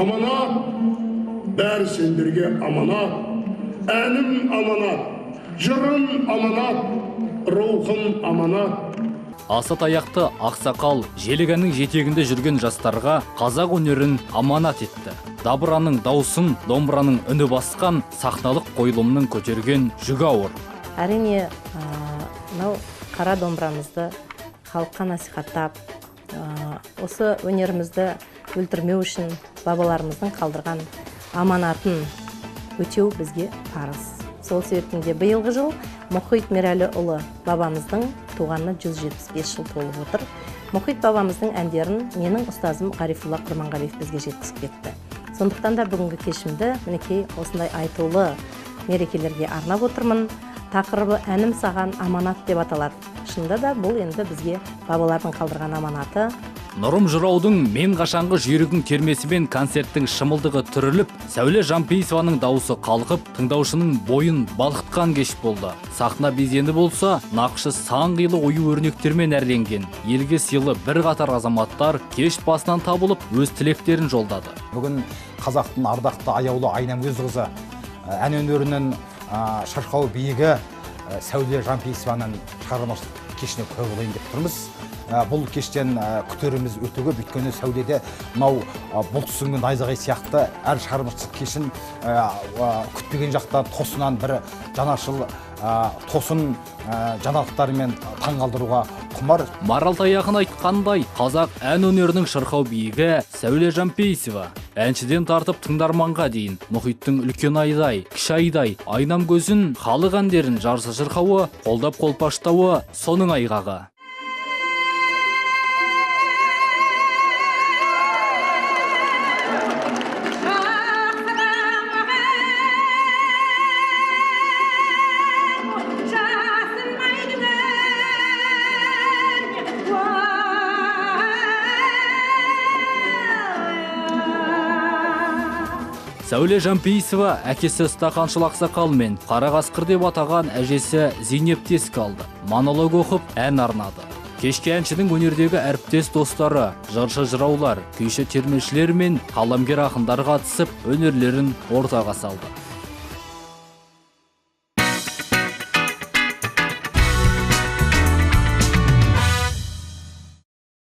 Аманат, бәрі сендерге аманат. Әнім аманат, жырым аманат, рухым аманат. Асат аяқты ақсақал желігеннің жетегінде жүрген жастарға қазақ өнерін аманат етті. Дабыраның даусын, домбыраның үні басқан сахналық қойылымның көтерген жүгі ауыр. Әрине, қара домбырамызды халыққа насихаттап, осы өнерімізді өлтірмеу үшін бабаларымыздың қалдырған аманатын өтеу бізге парыз. Сол себептен биылғы жыл Мұхит Мерәліұлы бабамыздың туғанына 175 жыл толып отыр. Мұхит бабамыздың әндерін менің ұстазым Ғарифулла Құрманғалиев бізге жеткізіп кетті. Сондықтан да бүгінгі кешімді мінекей осындай айтулы мерекелерге арнап отырмын. Тақырыбы әнім саған аманат деп аталады. Шынында да бұл енді бізге бабалардың қалдырған аманаты. Нұрым Жыраудың мен қашанғы жүйрігің термесімен концерттің шымылдығы түріліп, Сәуле Жампейісованың дауысы қалқып, тыңдаушының бойын балқытқан кеш болды. Сахна безенді болса, нақышы сан қилы ою өрнектермен әрленген. Елге сыйлы бір қатар азаматтар кеш басынан табылып, өз тілектерін жолдады. Бүгін қазақтың ардақты аяулы Айнагөз қызы ән өнерінің шырқау биігі Сәуле Жампейісованың шығармашылық кешіне куә болайын деп тұрмыз. Бұл кештен күтеріміз өте көп, өйткені Сәуледе мынау бұлт сүңгі найзағай сияқты әр шығармашылық кешін күтпеген жақтан тосынан бір жанашыл тосын жаңалықтарымен таңғалдыруға құмар. Маралтаяқын айтқандай, қазақ ән өнерінің шырқау биігі Сәуле Жампейісова. Әншіден тартып тыңдарманға дейін Мұхиттың үлкен айдай, кіші айдай, Айнагөзін, халық әндерін жарыса шырқауы, қолдап қолпаштауы соның айғағы. Сәуле Жампейісова әкесі Стақаншыл ақсақал мен Қара қасқыр деп атаған әжесі Зейнеп тесік алды. Монолог оқып ән арнады. Кешке әншінің өнердегі әріптес достары, жыршы жыраулар, күйші термешілер мен қаламгер ақындар қатысып өнерлерін ортаға салды.